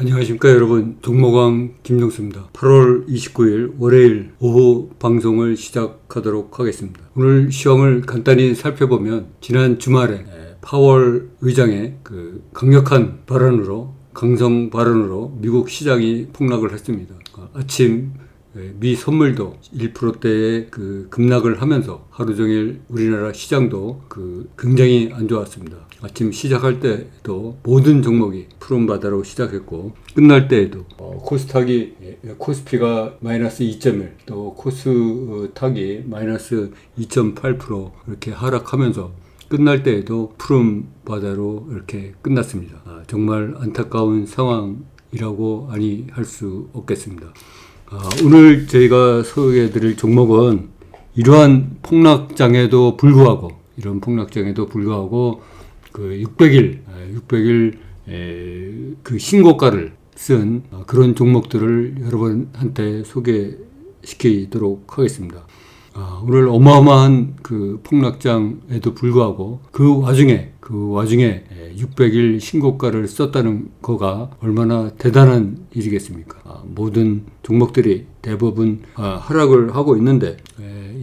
안녕하십니까 여러분, 종목왕 김종수입니다. 8월 29일 월요일 오후 방송을 시작하도록 하겠습니다. 오늘 시황을 간단히 살펴보면 지난 주말에 파월 의장의 강력한 발언으로, 강성 발언으로 미국 시장이 폭락을 했습니다. 아침 미 선물도 1%대의 급락을 하면서 하루 종일 우리나라 시장도 굉장히 안 좋았습니다. 아침 시작할 때도 모든 종목이 푸른 바다로 시작했고, 끝날 때에도 코스피가 마이너스 2.1, 또 코스닥이 마이너스 2.8% 이렇게 하락하면서 끝날 때에도 푸른 바다로 이렇게 끝났습니다. 정말 안타까운 상황이라고 아니 할 수 없겠습니다. 오늘 저희가 소개해드릴 종목은 이러한 폭락장에도 불구하고 600일 신고가를 쓴 그런 종목들을 여러분한테 소개시키도록 하겠습니다. 오늘 어마어마한 폭락장에도 불구하고 그 와중에 600일 신고가를 썼다는 거가 얼마나 대단한 일이겠습니까? 모든 종목들이 대부분 하락을 하고 있는데,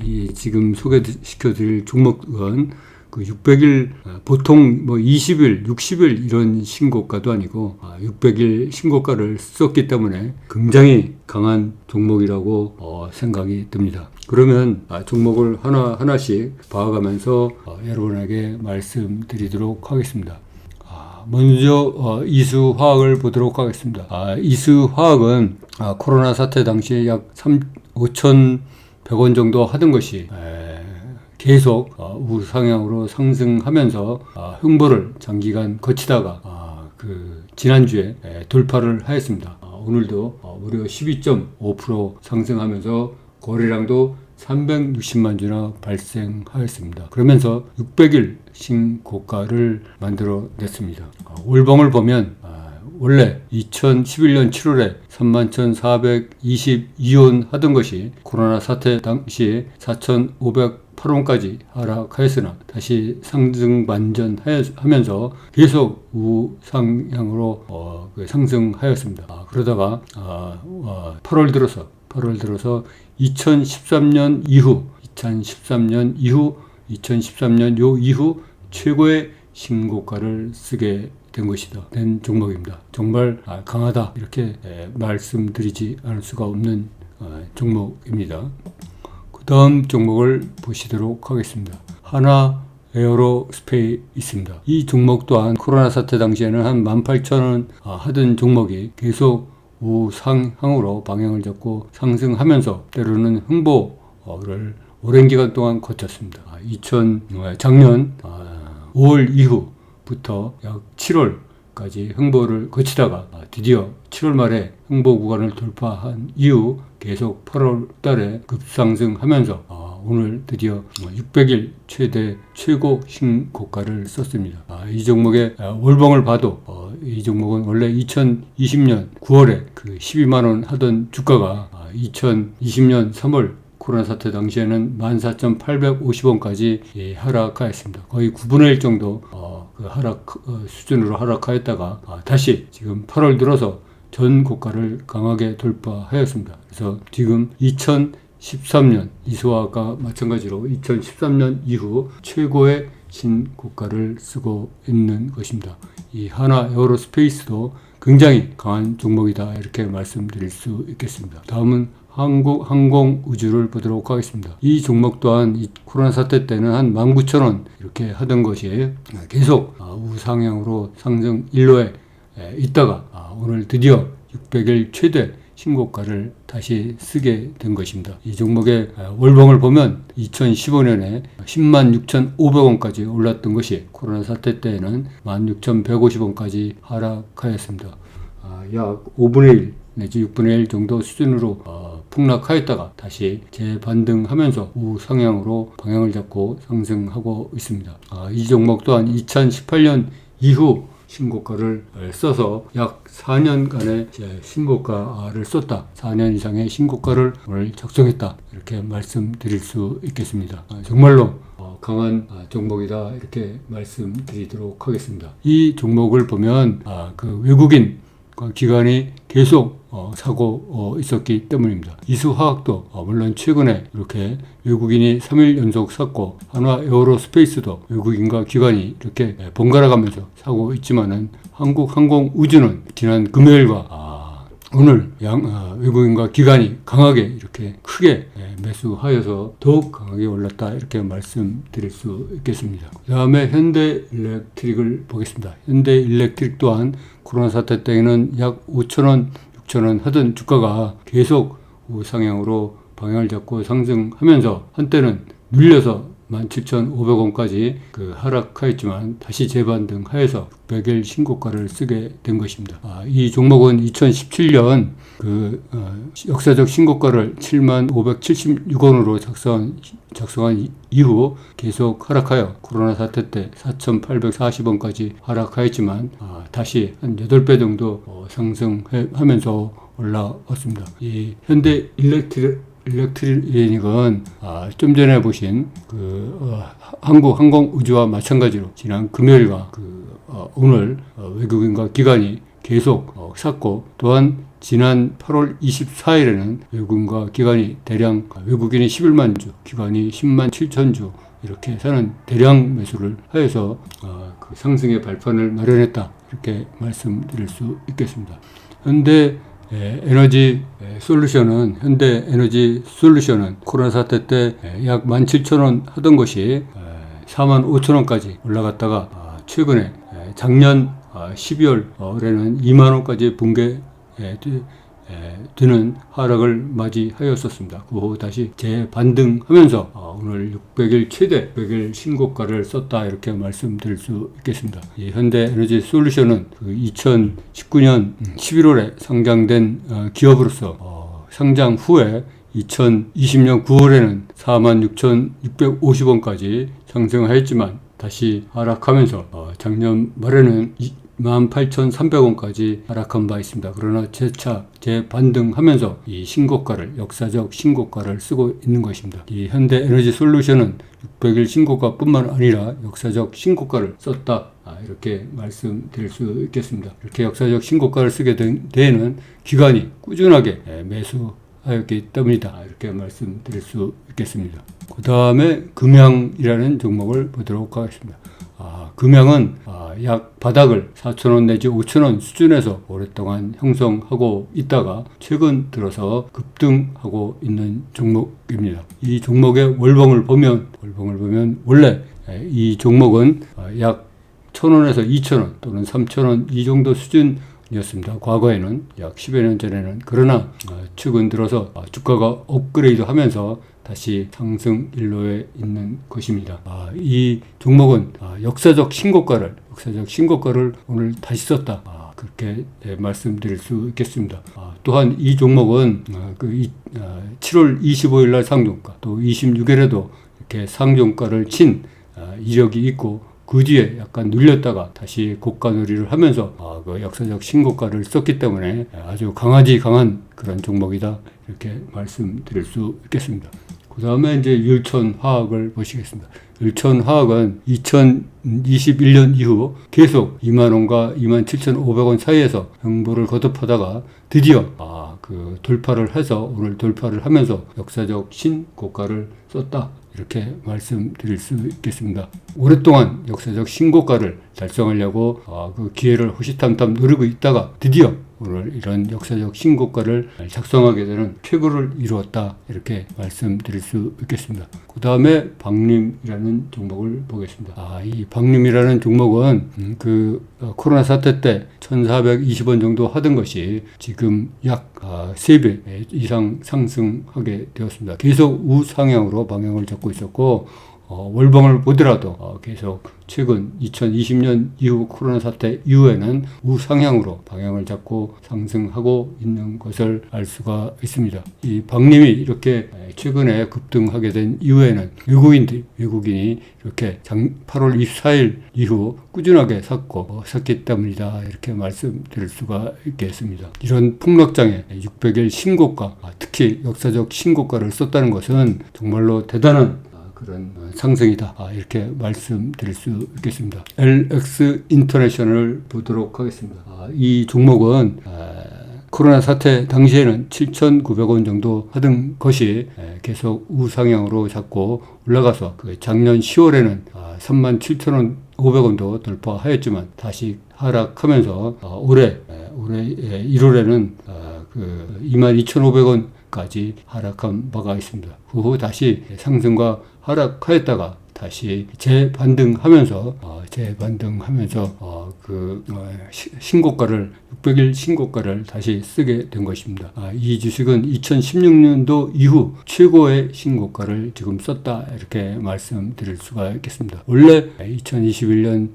이 지금 소개시켜드릴 종목은 600일, 보통 20일, 60일 이런 신고가도 아니고 600일 신고가를 썼기 때문에 굉장히 강한 종목이라고 생각이 듭니다. 그러면 종목을 하나씩 봐가면서 여러분에게 말씀드리도록 하겠습니다. 먼저 이수화학을 보도록 하겠습니다. 이수화학은 코로나 사태 당시에 약 5,100원 정도 하던 것이 계속 우상향으로 상승하면서 횡보를 장기간 거치다가 지난주에 돌파를 하였습니다. 오늘도 무려 12.5% 상승하면서 거래량도 360만 주나 발생하였습니다. 그러면서 600일 신고가를 만들어냈습니다. 월봉을 보면 원래 2011년 7월에 31,422원 하던 것이 코로나 사태 당시 4,508원까지 하락하였으나 다시 상승 반전하면서 계속 우상향으로 상승하였습니다. 그러다가 8월 들어서 2013년 이후 최고의 신고가를 쓰게 된 종목입니다. 정말 강하다, 이렇게 말씀드리지 않을 수가 없는 종목입니다. 그 다음 종목을 보시도록 하겠습니다. 하나 에어로스페이스입니다. 이 종목 또한 코로나 사태 당시에는 한 18,000원 하던 종목이 계속 우상향으로 방향을 잡고 상승하면서 때로는 횡보를 오랜 기간 동안 거쳤습니다. 작년 5월 이후부터 약 7월까지 횡보를 거치다가 드디어 7월 말에 횡보 구간을 돌파한 이후 계속 8월 달에 급상승하면서 오늘 드디어 600일 최고 신고가를 썼습니다. 이 종목의 월봉을 봐도 이 종목은 원래 2020년 9월에 12만원 하던 주가가 2020년 3월 코로나 사태 당시에는 14,850원까지 하락하였습니다. 거의 9분의 1 정도 수준으로 하락하였다가 다시 지금 8월 들어서 전 고가를 강하게 돌파하였습니다. 그래서 지금 2013년 이수화가 마찬가지로 2013년 이후 최고의 신고가를 쓰고 있는 것입니다. 이 하나 에어로스페이스도 굉장히 강한 종목이다, 이렇게 말씀드릴 수 있겠습니다. 다음은 항공우주를 보도록 하겠습니다. 이 종목 또한 이 코로나 사태 때는 한 19,000원 이렇게 하던 것이 계속 우상향으로 상승 일로에 있다가 오늘 드디어 600일 최대 신고가를 다시 쓰게 된 것입니다. 이 종목의 월봉을 보면 2015년에 106,500원까지 올랐던 것이 코로나 사태 때에는 16,150원까지 하락하였습니다. 약 5분의 1 내지 6분의 1 정도 수준으로 폭락하였다가 다시 재반등하면서 우상향으로 방향을 잡고 상승하고 있습니다. 이 종목 또한 2018년 이후 신고가를 써서 약 4년간의 신고가를 썼다, 4년 이상의 신고가를 오늘 작성했다, 이렇게 말씀드릴 수 있겠습니다. 정말로 강한 종목이다, 이렇게 말씀드리도록 하겠습니다. 이 종목을 보면 외국인 기관이 계속 사고 있었기 때문입니다. 이수화학도 물론 최근에 이렇게 외국인이 3일 연속 샀고, 한화 에어로스페이스도 외국인과 기관이 이렇게 번갈아 가면서 사고 있지만은 한국항공우주는 지난 금요일과 오늘 외국인과 기관이 강하게 이렇게 크게 매수하여서 더욱 강하게 올랐다, 이렇게 말씀드릴 수 있겠습니다. 그 다음에 현대일렉트릭을 보겠습니다. 현대일렉트릭 또한 코로나 사태 때에는 약 5,000원, 6,000원 하던 주가가 계속 우상향으로 방향을 잡고 상승하면서 한때는 눌려서 17,500원까지 하락하였지만 다시 재반등하여서 600일 신고가를 쓰게 된 것입니다. 이 종목은 2017년 역사적 신고가를 75,76원으로 작성한 이후 계속 하락하여 코로나 사태 때 4,840원까지 하락하였지만 다시 한 8배 정도 상승하면서 올라왔습니다. 이 현대 일렉트릭은 좀 전에 보신 한국항공우주와 마찬가지로 지난 금요일과 오늘 외국인과 기관이 계속 샀고, 또한 지난 8월 24일에는 외국인과 기관이 대량, 외국인이 11만 주, 기관이 10만 7천 주 이렇게 사는 대량 매수를 하여서 상승의 발판을 마련했다, 이렇게 말씀드릴 수 있겠습니다. 현대 에너지 솔루션은 코로나 사태 때 약 17,000원 하던 것이 45,000원까지 올라갔다가 최근에 작년 12월에는 2만원까지 붕괴되는 하락을 맞이하였었습니다. 그 후 다시 재반등하면서 오늘 600일 최대 600일 신고가를 썼다, 이렇게 말씀드릴 수 있겠습니다. 이 현대에너지 솔루션은 2019년 11월에 상장된 기업으로서 상장 후에 2020년 9월에는 46,650원까지 상승하였지만 다시 하락하면서 작년 말에는 18,300원까지 하락한 바 있습니다. 그러나 재차 재반등하면서 이 역사적 신고가를 쓰고 있는 것입니다. 이 현대에너지 솔루션은 600일 신고가 뿐만 아니라 역사적 신고가를 썼다, 이렇게 말씀드릴 수 있겠습니다. 이렇게 역사적 신고가를 쓰게 된 데에는 기관이 꾸준하게 매수하였기 때문이다, 이렇게 말씀드릴 수 있겠습니다. 그 다음에 금양이라는 종목을 보도록 하겠습니다. 금양은 약 바닥을 4,000원 내지 5,000원 수준에서 오랫동안 형성하고 있다가 최근 들어서 급등하고 있는 종목입니다. 이 종목의 월봉을 보면 원래 이 종목은 약 1,000원에서 2,000원 또는 3,000원 이 정도 수준이었습니다. 과거에는 약 10여 년 전에는. 그러나 최근 들어서 주가가 업그레이드 하면서 다시 상승 일로에 있는 것입니다. 이 종목은 역사적 신고가를 오늘 다시 썼다, 그렇게 말씀드릴 수 있겠습니다. 또한 이 종목은 7월 25일 날 상종가, 또 26일에도 이렇게 상종가를 친 이력이 있고, 그 뒤에 약간 눌렸다가 다시 고가 놀이를 하면서 역사적 신고가를 썼기 때문에 아주 강한 그런 종목이다, 이렇게 말씀드릴 수 있겠습니다. 그 다음에 이제 율천화학을 보시겠습니다. 율천화학은 2021년 이후 계속 2만원과 27,500원 사이에서 횡보를 거듭하다가 드디어 돌파를 해서 오늘 돌파를 하면서 역사적 신고가를 썼다, 이렇게 말씀드릴 수 있겠습니다. 오랫동안 역사적 신고가를 달성하려고 그 기회를 호시탐탐 노리고 있다가 드디어 오늘 이런 역사적 신고가를 작성하게 되는 쾌거를 이루었다, 이렇게 말씀드릴 수 있겠습니다. 그 다음에 박림이라는 종목을 보겠습니다. 이 박림이라는 종목은 코로나 사태 때 1,420원 정도 하던 것이 지금 약 3배 이상 상승하게 되었습니다. 계속 우상향으로 방향을 잡고 있었고, 월봉을 보더라도 계속 최근 2020년 이후 코로나 사태 이후에는 우상향으로 방향을 잡고 상승하고 있는 것을 알 수가 있습니다. 이 박림이 이렇게 최근에 급등하게 된 이후에는 외국인이 이렇게 8월 24일 이후 꾸준하게 샀기 때문이다, 이렇게 말씀드릴 수가 있겠습니다. 이런 폭락장에 600일 신고가, 특히 역사적 신고가를 썼다는 것은 정말로 대단한 그런 상승이다. 이렇게 말씀드릴 수 있겠습니다. LX 인터내셔널 보도록 하겠습니다. 이 종목은 코로나 사태 당시에는 7,900원 정도 하던 것이 계속 우상향으로 자꾸 올라가서 작년 10월에는 37,500원도 돌파하였지만 다시 하락하면서 올해 1월에는 22,500원까지 하락한 바가 있습니다. 그 후 다시 상승과 하락하였다가 다시 재반등하면서 신고가를 600일 신고가를 다시 쓰게 된 것입니다. 이 주식은 2016년도 이후 최고의 신고가를 지금 썼다 이렇게 말씀드릴 수가 있겠습니다. 원래 2021년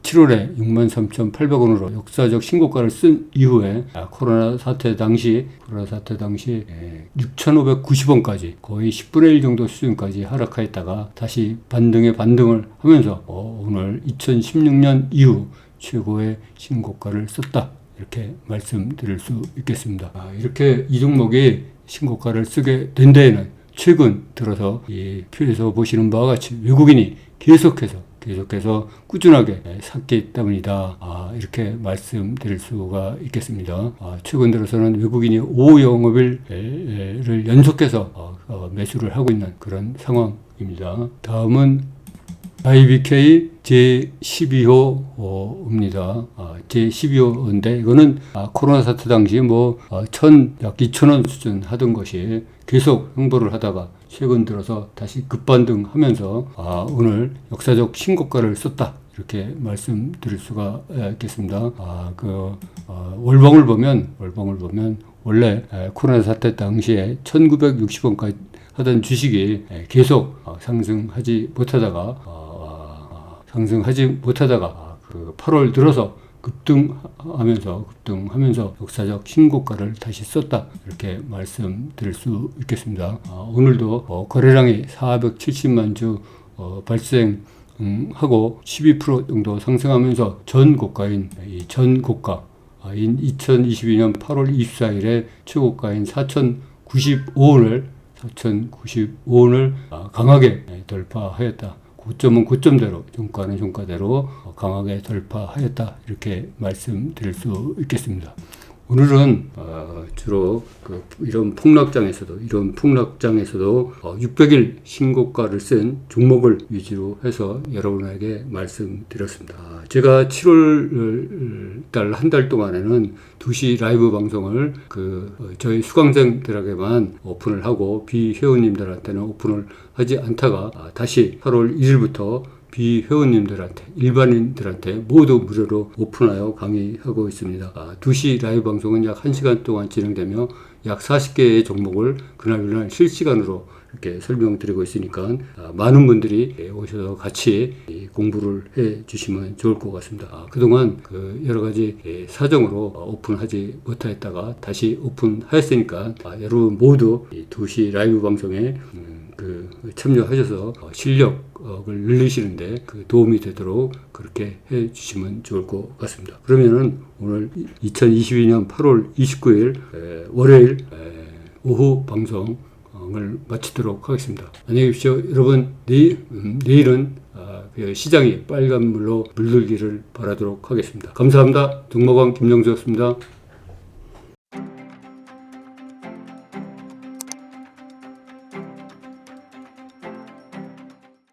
7월에 63,800원으로 역사적 신고가를 쓴 이후에 코로나 사태 당시 6,590원까지 거의 10분의 1 정도 수준까지 하락하였다가 다시 반등을 하면서 오늘 2016년 이후 최고의 신고가를 썼다 이렇게 말씀드릴 수 있겠습니다. 이렇게 이 종목이 신고가를 쓰게 된 데에는 최근 들어서 이 표에서 보시는 바와 같이 외국인이 계속해서 꾸준하게 샀기 때문이다. 이렇게 말씀드릴 수가 있겠습니다. 최근 들어서는 외국인이 5영업일을 연속해서 매수를 하고 있는 그런 상황입니다. 다음은 IBK 제12호입니다. 제12호인데 이거는 코로나 사태 당시 약 2,000원 수준 하던 것이 계속 횡보를 하다가 최근 들어서 다시 급반등하면서 오늘 역사적 신고가를 썼다 이렇게 말씀드릴 수가 있겠습니다. 월봉을 보면 원래 코로나 사태 당시에 1,960원까지 하던 주식이 계속 상승하지 못하다가 8월 들어서 급등하면서 역사적 신고가를 다시 썼다 이렇게 말씀드릴 수 있겠습니다. 오늘도 거래량이 470만 주 발생하고 12% 정도 상승하면서 전 고가인 2022년 8월 24일에 최고가인 4,095원을 강하게 돌파하였다. 고점은 고점대로, 종가는 종가대로 강하게 돌파하였다. 이렇게 말씀드릴 수 있겠습니다. 오늘은 주로 이런 폭락장에서도 600일 신고가를 쓴 종목을 위주로 해서 여러분에게 말씀드렸습니다. 제가 7월 달 한 달 동안에는 2시 라이브 방송을 저희 수강생들에게만 오픈을 하고 비회원님들한테는 오픈을 하지 않다가 다시 8월 1일부터 비회원님들한테, 일반인들한테 모두 무료로 오픈하여 강의하고 있습니다. 2시 라이브 방송은 약 1시간 동안 진행되며 약 40개의 종목을 그날 실시간으로 이렇게 설명드리고 있으니까 많은 분들이 오셔서 같이 공부를 해 주시면 좋을 것 같습니다. 그동안 여러 가지 사정으로 오픈하지 못하였다가 다시 오픈하였으니까 여러분 모두 2시 라이브 방송에 참여하셔서 실력을 늘리시는데 도움이 되도록 그렇게 해 주시면 좋을 것 같습니다. 그러면은 오늘 2022년 8월 29일 월요일 오후 방송을 마치도록 하겠습니다. 안녕히 계십시오. 여러분, 내일은 시장이 빨간 물로 물들기를 바라도록 하겠습니다. 감사합니다. 종목왕 김영수였습니다.